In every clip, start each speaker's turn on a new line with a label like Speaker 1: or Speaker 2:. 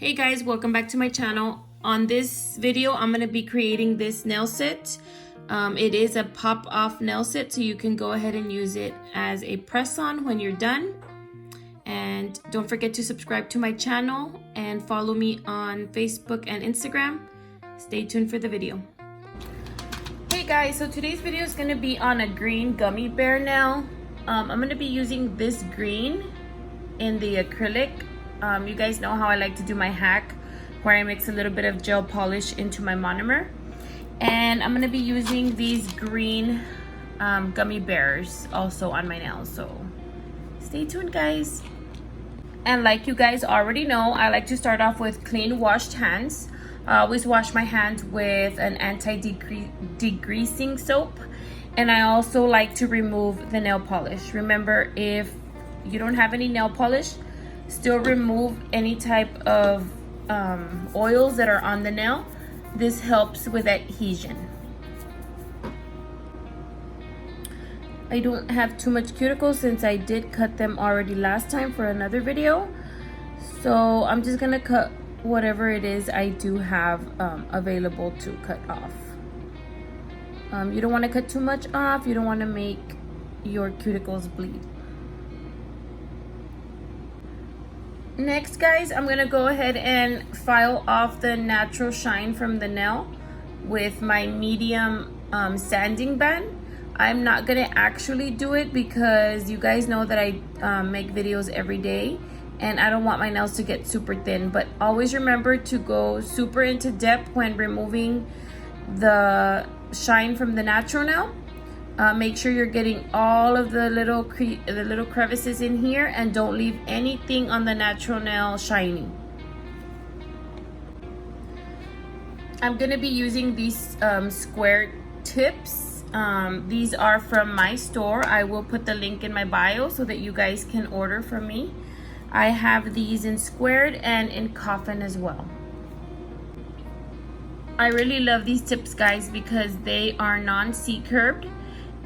Speaker 1: Hey guys, welcome back to my channel. On this video, I'm going to be creating this nail set. It is a pop-off nail set, so you can go ahead and use it as a press-on when you're done. And don't forget to subscribe to my channel and follow me on Facebook and Instagram. Stay tuned for the video. Hey guys, so today's video is going to be on a green gummy bear nail. I'm going to be using this green in the acrylic. You guys know how I like to do my hack where I mix a little bit of gel polish into my monomer. And I'm going to be using these green gummy bears also on my nails. So stay tuned, guys. And like you guys already know, I like to start off with clean washed hands. I always wash my hands with an anti-degreasing soap. And I also like to remove the nail polish. Remember, if you don't have any nail polish, still remove any type of oils that are on the nail. This helps with adhesion. I don't have too much cuticles since I did cut them already last time for another video. So I'm just gonna cut whatever it is I do have available to cut off. You don't want to cut too much off. You don't want to make your cuticles bleed. Next, guys, I'm gonna go ahead and file off the natural shine from the nail with my medium sanding band. I'm not gonna actually do it because you guys know that I make videos every day and I don't want my nails to get super thin, but always remember to go super into depth when removing the shine from the natural nail. Make sure you're getting all of the little crevices in here and don't leave anything on the natural nail shiny. I'm gonna be using these square tips. These are from my store. I will put the link in my bio so that you guys can order from me. I have these in squared and in coffin as well. I really love these tips, guys, because they are non-C-curved.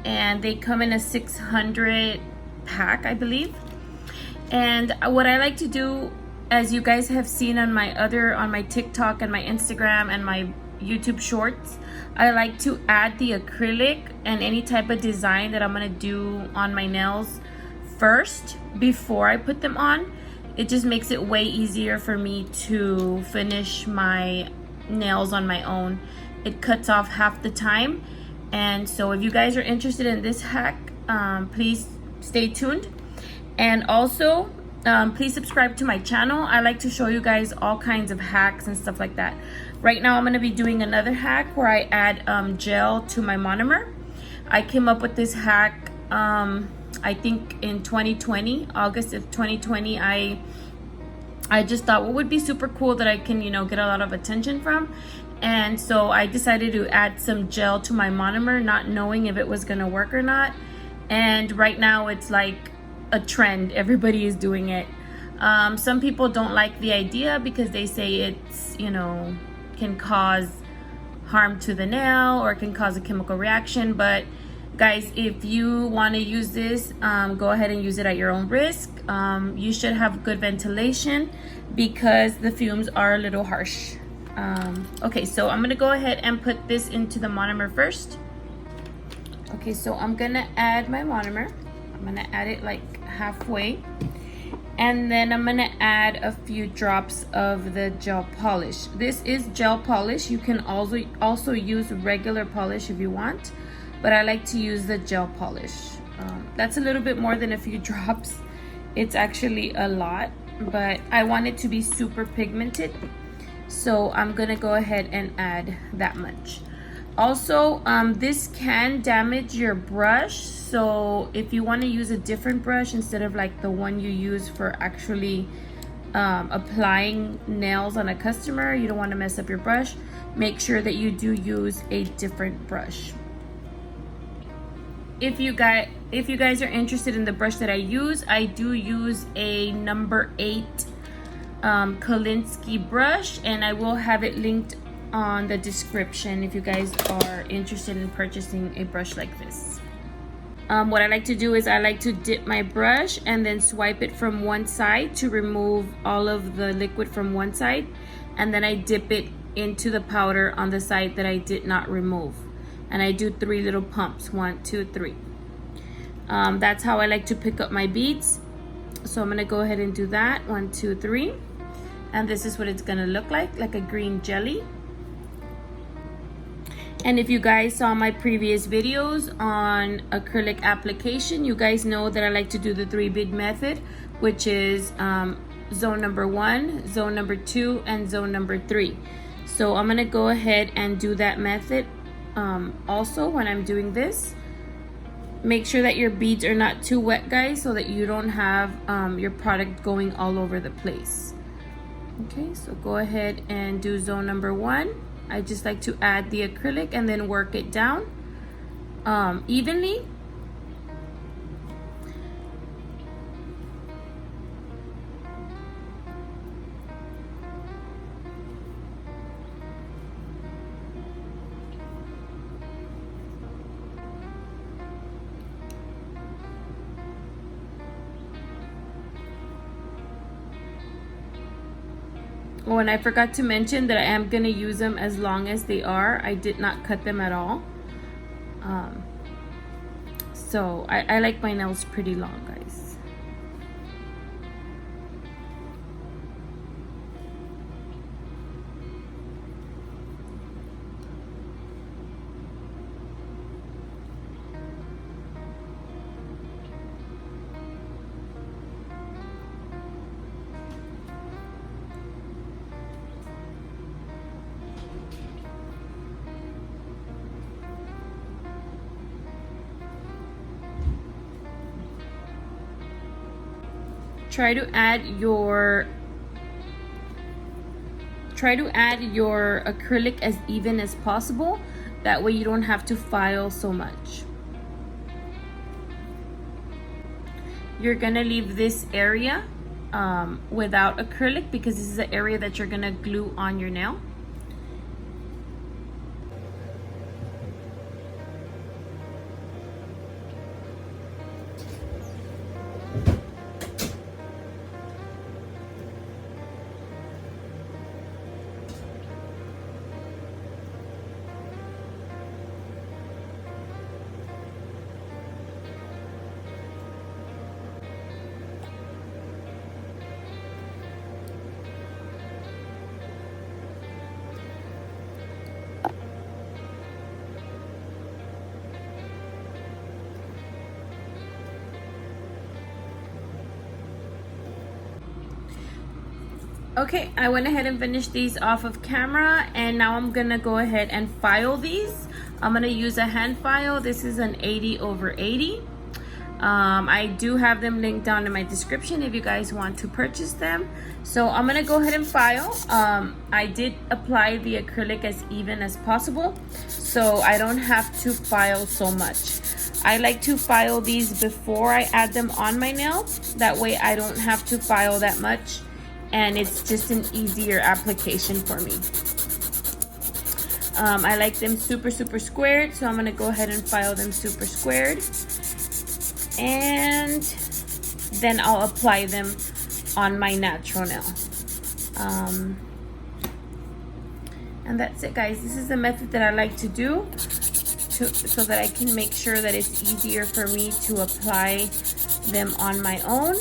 Speaker 1: And they come in a 600 pack, I believe. And what I like to do, as you guys have seen on my TikTok and my Instagram and my YouTube shorts, I like to add the acrylic and any type of design that I'm gonna do on my nails first before I put them on. It just makes it way easier for me to finish my nails on my own. It cuts off half the time. And so if you guys are interested in this hack, please stay tuned. And also, please subscribe to my channel. I like to show you guys all kinds of hacks and stuff like that. Right now, I'm going to be doing another hack where I add gel to my monomer. I came up with this hack, I think in 2020, August of 2020. I just thought what would be super cool that I can, get a lot of attention from. And so I decided to add some gel to my monomer, not knowing if it was gonna work or not. And right now it's like a trend. Everybody is doing it. Some people don't like the idea because they say it's, can cause harm to the nail or can cause a chemical reaction. But guys, if you want to use this, go ahead and use it at your own risk. You should have good ventilation because the fumes are a little harsh. Okay, so I'm gonna go ahead and put this into the monomer first. Okay, so I'm gonna add my monomer. I'm gonna add it like halfway. And then I'm gonna add a few drops of the gel polish. This is gel polish. You can also use regular polish if you want, but I like to use the gel polish. That's a little bit more than a few drops. It's actually a lot, but I want it to be super pigmented. So I'm gonna go ahead and add that much. Also, this can damage your brush. So if you wanna use a different brush instead of like the one you use for actually applying nails on a customer, you don't wanna mess up your brush, make sure that you do use a different brush. If you guys are interested in the brush that I do use a number 8 Kolinsky brush, and I will have it linked on the description if you guys are interested in purchasing a brush like this. What I like to do is I like to dip my brush and then swipe it from one side to remove all of the liquid from one side, and then I dip it into the powder on the side that I did not remove, and I do 3 little pumps, 1, 2, 3. That's how I like to pick up my beads. So I'm gonna go ahead and do that, 1, 2, 3, and this is what it's gonna look like a green jelly. And if you guys saw my previous videos on acrylic application, you guys know that I like to do the 3 bead method, which is zone number 1, zone number 2, and zone number 3. So I'm gonna go ahead and do that method also when I'm doing this. Make sure that your beads are not too wet, guys, so that you don't have your product going all over the place. Okay, so go ahead and do zone number 1. I just like to add the acrylic and then work it down evenly. Oh, and I forgot to mention that I am going to use them as long as they are. I did not cut them at all. So I like my nails pretty long, guys. Try to add your acrylic as even as possible. That way you don't have to file so much. You're gonna leave this area without acrylic because this is the area that you're gonna glue on your nail. Okay, I went ahead and finished these off of camera, and now I'm gonna go ahead and file these. I'm gonna use a hand file. This is an 80/80. I do have them linked down in my description if you guys want to purchase them. So I'm gonna go ahead and file. I did apply the acrylic as even as possible, so I don't have to file so much. I like to file these before I add them on my nail. That way I don't have to file that much, and it's just an easier application for me. I like them super squared, so I'm gonna go ahead and file them super squared, and then I'll apply them on my natural nail. And that's it, guys. This is the method that I like to do so that I can make sure that it's easier for me to apply them on my own.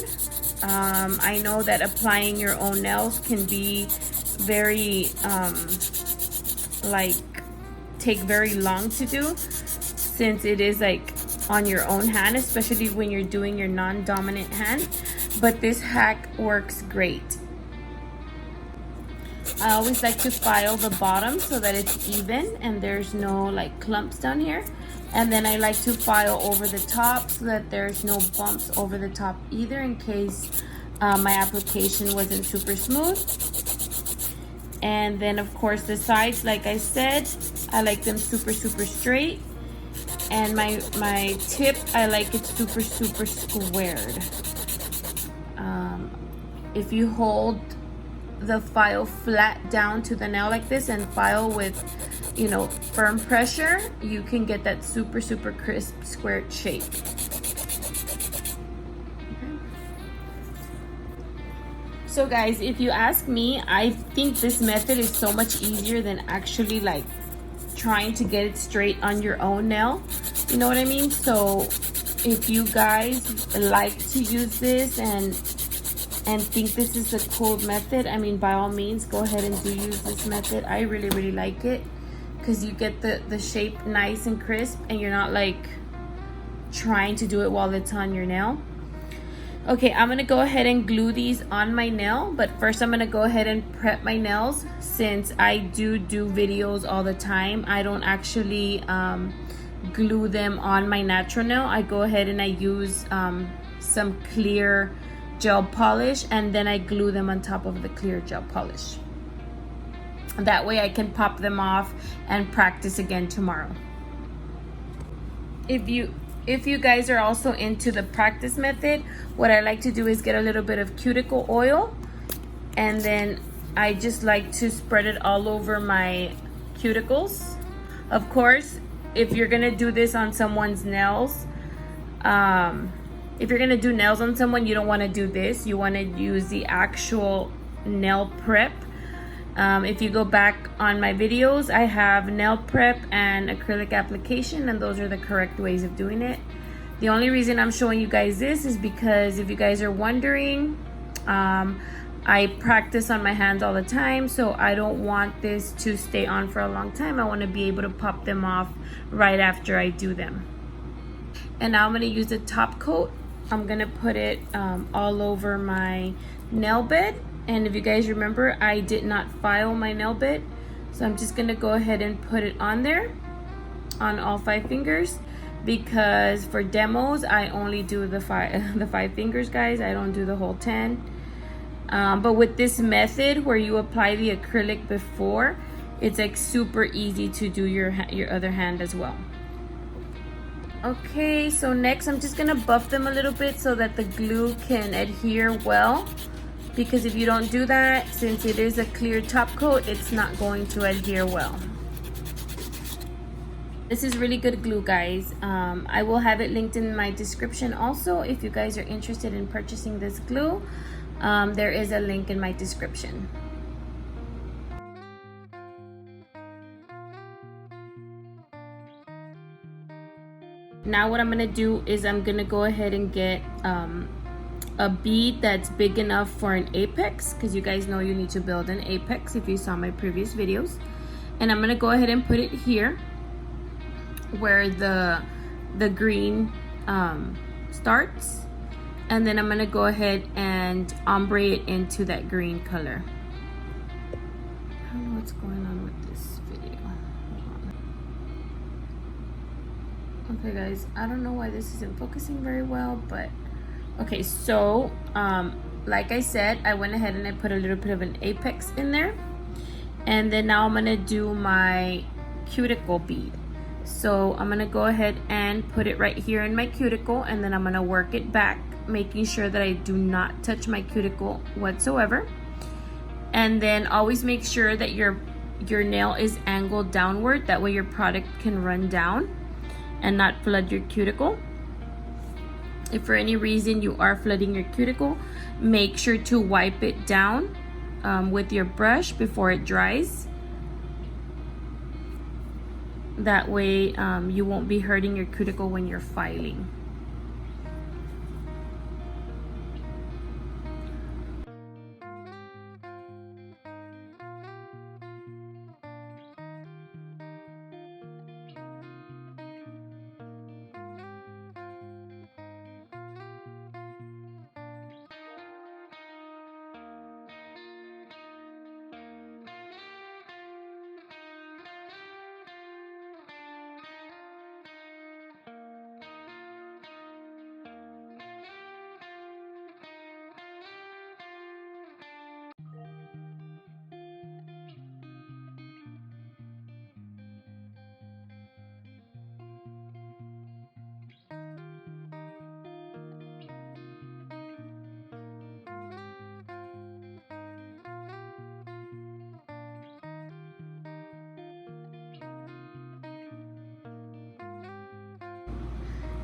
Speaker 1: I know that applying your own nails can be very take very long to do, since it is like on your own hand, especially when you're doing your non-dominant hand. But this hack works great. I always like to file the bottom so that it's even and there's no like clumps down here. And then I like to file over the top so that there's no bumps over the top either, in case my application wasn't super smooth. And then of course the sides, like I said, I like them super straight. And my tip, I like it super squared. If you hold the file flat down to the nail like this and file with, you know, firm pressure, you can get that super crisp squared shape. So guys, if you ask me, I think this method is so much easier than actually like trying to get it straight on your own nail. You know what I mean? So if you guys like to use this and think this is a cool method, I mean, by all means, go ahead and do use this method. I really like it because you get the shape nice and crisp, and you're not like trying to do it while it's on your nail. Okay, I'm gonna go ahead and glue these on my nail, but first I'm gonna go ahead and prep my nails. Since I do videos all the time, I don't actually glue them on my natural nail. I go ahead and I use some clear gel polish, and then I glue them on top of the clear gel polish. That way I can pop them off and practice again tomorrow. If you guys are also into the practice method, what I like to do is get a little bit of cuticle oil, and then I just like to spread it all over my cuticles. Of course, if you're gonna do this on someone's nails, if you're gonna do nails on someone, you don't wanna do this. You wanna use the actual nail prep. If you go back on my videos, I have nail prep and acrylic application, and those are the correct ways of doing it. The only reason I'm showing you guys this is because if you guys are wondering, I practice on my hands all the time, so I don't want this to stay on for a long time. I want to be able to pop them off right after I do them. And now I'm going to use the top coat. I'm going to put it all over my nail bed. And if you guys remember, I did not file my nail bed, so I'm just gonna go ahead and put it on there on all 5 fingers, because for demos I only do the 5 fingers, guys. I don't do the whole 10. But with this method where you apply the acrylic before, it's like super easy to do your other hand as well. Okay, so next I'm just gonna buff them a little bit so that the glue can adhere well. Because if you don't do that, since it is a clear top coat, it's not going to adhere well. This is really good glue, guys. I will have it linked in my description also. If you guys are interested in purchasing this glue, there is a link in my description. Now what I'm gonna do is I'm gonna go ahead and get a bead that's big enough for an apex, because you guys know you need to build an apex if you saw my previous videos. And I'm gonna go ahead and put it here where the green starts, and then I'm gonna go ahead and ombre it into that green color. I don't know what's going on with this video. Okay guys, I don't know why this isn't focusing very well, but okay, so like I said, I went ahead and I put a little bit of an apex in there, and then now I'm gonna do my cuticle bead. So I'm gonna go ahead and put it right here in my cuticle, and then I'm gonna work it back, making sure that I do not touch my cuticle whatsoever. And then always make sure that your nail is angled downward, that way your product can run down and not flood your cuticle. If for any reason you are flooding your cuticle, make sure to wipe it down with your brush before it dries. That way you won't be hurting your cuticle when you're filing.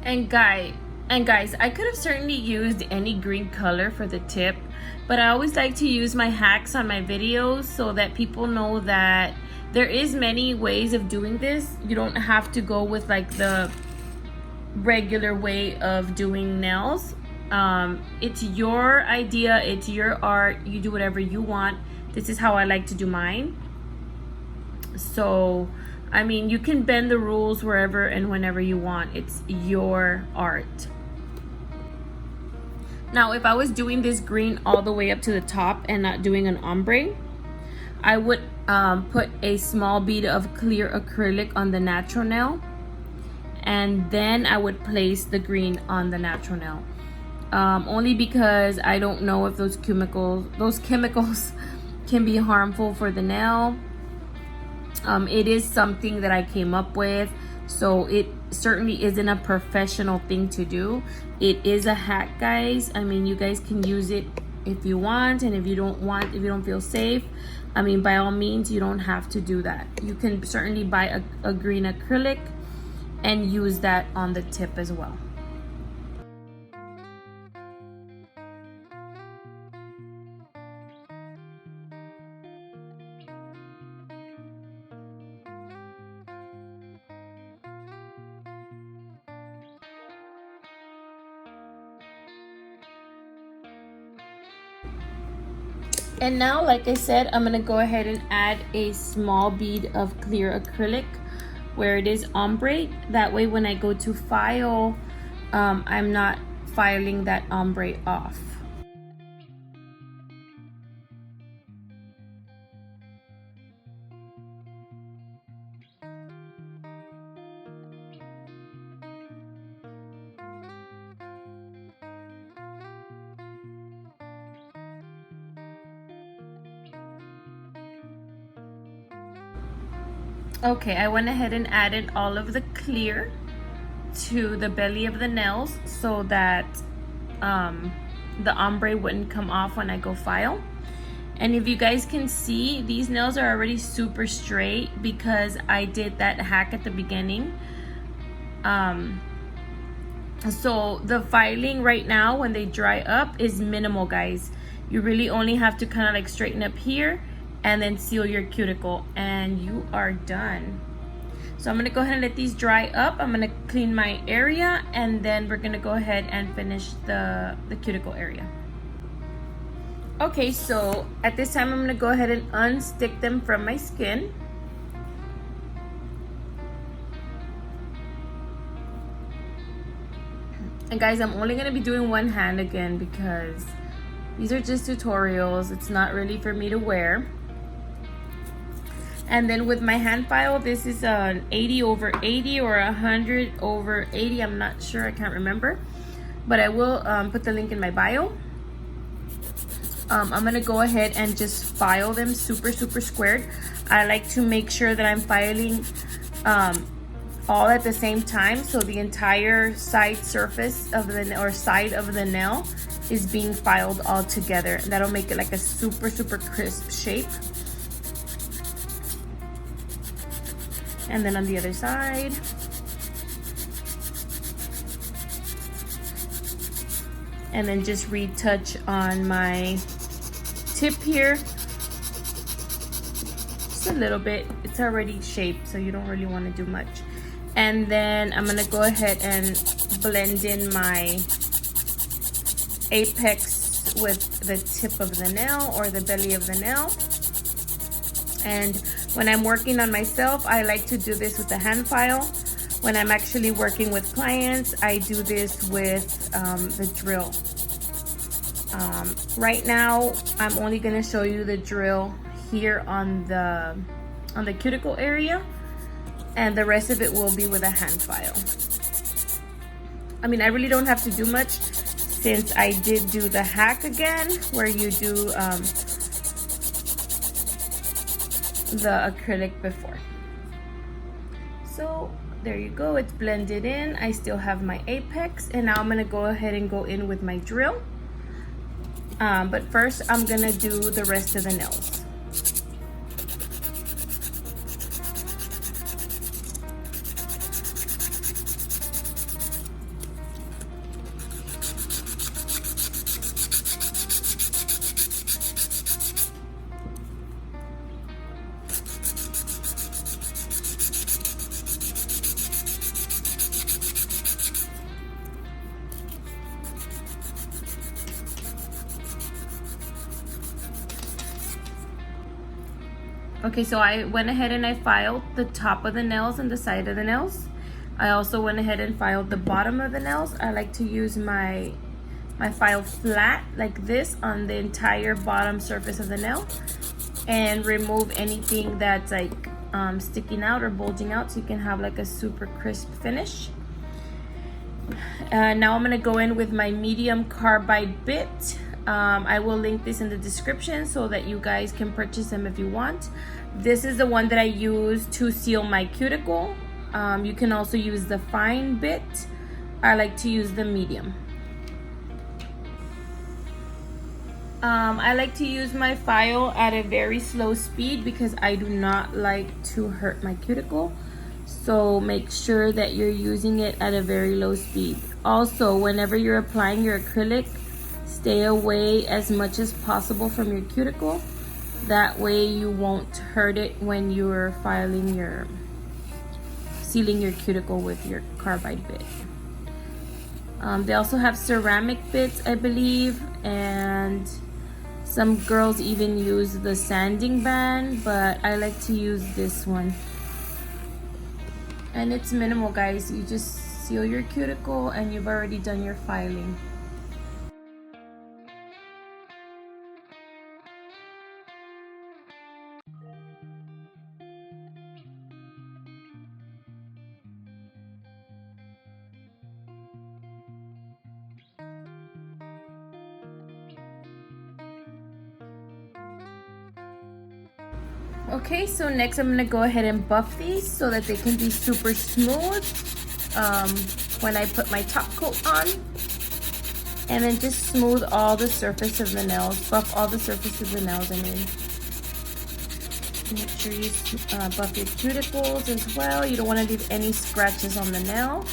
Speaker 1: And guys, And guys, I could have certainly used any green color for the tip, but I always like to use my hacks on my videos so that people know that there is many ways of doing this. You don't have to go with like the regular way of doing nails. It's your idea, it's your art, you do whatever you want. This is how I like to do mine. So I mean, you can bend the rules wherever and whenever you want. It's your art. Now, if I was doing this green all the way up to the top and not doing an ombre, I would put a small bead of clear acrylic on the natural nail, and then I would place the green on the natural nail. Only because I don't know if those chemicals can be harmful for the nail. It is something that I came up with, so it certainly isn't a professional thing to do. It is a hack, guys. I mean, you guys can use it if you want, and if you don't feel safe, I mean, by all means, you don't have to do that. You can certainly buy a green acrylic and use that on the tip as well. And now, like I said, I'm gonna go ahead and add a small bead of clear acrylic where it is ombre. That way when I go to file, I'm not filing that ombre off. Okay, I went ahead and added all of the clear to the belly of the nails so that the ombre wouldn't come off when I go file. And if you guys can see, these nails are already super straight because I did that hack at the beginning. So the filing right now when they dry up is minimal, guys. You really only have to kind of like straighten up here and then seal your cuticle and you are done. So I'm gonna go ahead and let these dry up. I'm gonna clean my area and then we're gonna go ahead and finish the cuticle area. Okay, so at this time I'm gonna go ahead and unstick them from my skin. And guys, I'm only gonna be doing one hand again because these are just tutorials. It's not really for me to wear. And then with my hand file, this is an 80/80 or 100/80. I'm not sure, I can't remember. But I will put the link in my bio. I'm gonna go ahead and just file them super squared. I like to make sure that I'm filing all at the same time, so the entire side surface of the side of the nail is being filed all together. And that'll make it like a super crisp shape. And then on the other side. And then just retouch on my tip here. Just a little bit. It's already shaped, so you don't really want to do much. And then I'm gonna go ahead and blend in my apex with the tip of the nail or the belly of the nail. And when I'm working on myself, I like to do this with the hand file. When I'm actually working with clients, I do this with the drill. Right now, I'm only gonna show you the drill here on the cuticle area, and the rest of it will be with a hand file. I mean, I really don't have to do much since I did do the hack again, where you do the acrylic before. So there you go, it's blended in. I still have my apex, and now I'm gonna go ahead and go in with my drill. But first I'm gonna do the rest of the nails. Okay, so I went ahead and I filed the top of the nails and the side of the nails. I also went ahead and filed the bottom of the nails. I like to use my file flat like this on the entire bottom surface of the nail and remove anything that's like sticking out or bulging out, so you can have like a super crisp finish. Now I'm gonna go in with my medium carbide bit. I will link this in the description so that you guys can purchase them if you want. This is the one that I use to seal my cuticle. You can also use the fine bit. I like to use the medium. I like to use my file at a very slow speed because I do not like to hurt my cuticle. So make sure that you're using it at a very low speed. Also, whenever you're applying your acrylic, stay away as much as possible from your cuticle. That way you won't hurt it when you're sealing your cuticle with your carbide bit. They also have ceramic bits, I believe, and some girls even use the sanding band, but I like to use this one. And it's minimal, guys. You just seal your cuticle and you've already done your filing. Okay, so next I'm gonna go ahead and buff these so that they can be super smooth when I put my top coat on. And then just smooth all the surface of the nails, buff all the surface of the nails, I mean. Make sure you buff your cuticles as well. You don't wanna leave any scratches on the nail.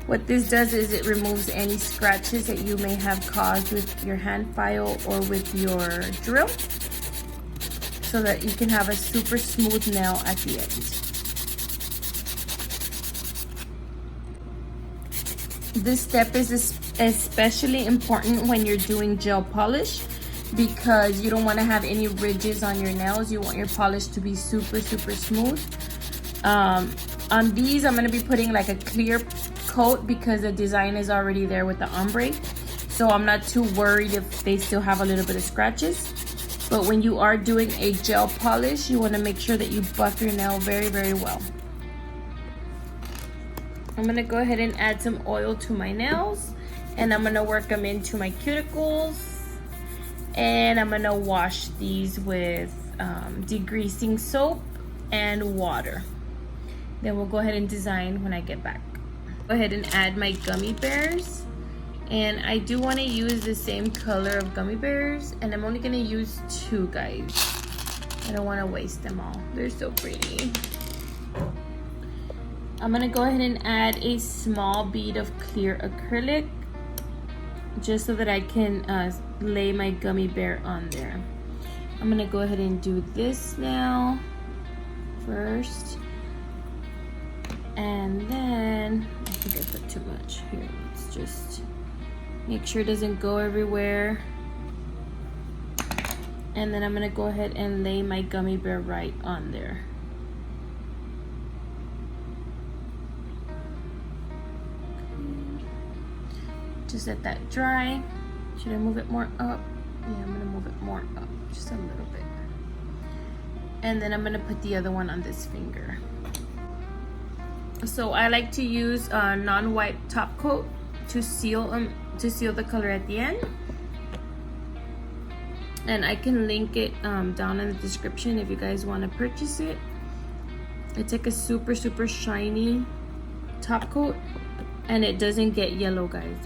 Speaker 1: What this does is it removes any scratches that you may have caused with your hand file or with your drill, so that you can have a super smooth nail at the end. This step is especially important when you're doing gel polish because you don't want to have any ridges on your nails. You want your polish to be super, super smooth. On these, I'm going to be putting like a clear coat because the design is already there with the ombre. So I'm not too worried if they still have a little bit of scratches. But when you are doing a gel polish, you want to make sure that you buff your nail very, very well. I'm going to go ahead and add some oil to my nails. And I'm going to work them into my cuticles. And I'm going to wash these with degreasing soap and water. Then we'll go ahead and design when I get back. Go ahead and add my gummy bears. And I do want to use the same color of gummy bears, and I'm only going to use 2, guys. I don't want to waste them all. They're so pretty. I'm going to go ahead and add a small bead of clear acrylic just so that I can lay my gummy bear on there. I'm going to go ahead and do this now first. And then, I think I put too much here. Let's just make sure it doesn't go everywhere. And then I'm gonna go ahead and lay my gummy bear right on there. Just let that dry. Should I move it more up? Yeah, I'm gonna move it more up, just a little bit. And then I'm gonna put the other one on this finger. So I like to use a non-white top coat to seal the color at the end, and I can link it down in the description if you guys want to purchase it. It's like a super, super shiny top coat, and it doesn't get yellow, guys.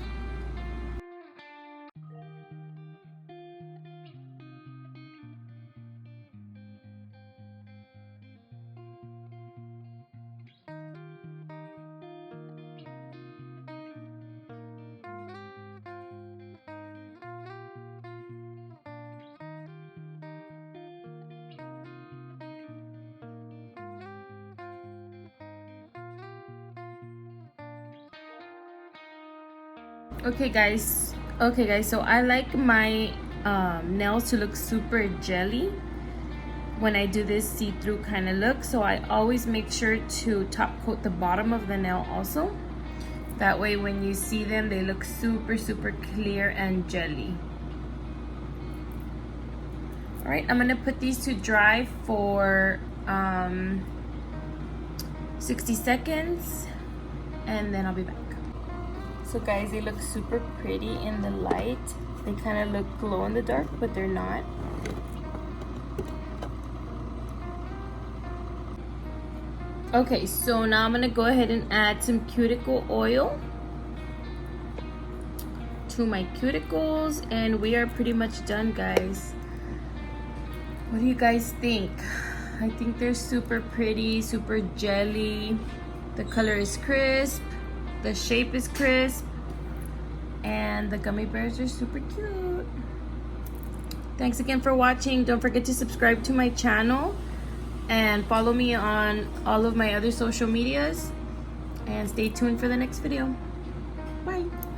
Speaker 1: Okay guys, so I like my nails to look super jelly when I do this see-through kind of look. So I always make sure to top coat the bottom of the nail also. That way when you see them, they look super, super clear and jelly. All right, I'm gonna put these to dry for 60 seconds and then I'll be back. So guys, they look super pretty in the light. They kind of look glow in the dark, but they're not. Okay, so now I'm gonna go ahead and add some cuticle oil to my cuticles, and we are pretty much done, guys. What do you guys think? I think they're super pretty, super jelly. The color is crisp, the shape is crisp, and the gummy bears are super cute. Thanks again for watching. Don't forget to subscribe to my channel and follow me on all of my other social medias, and stay tuned for the next video. Bye.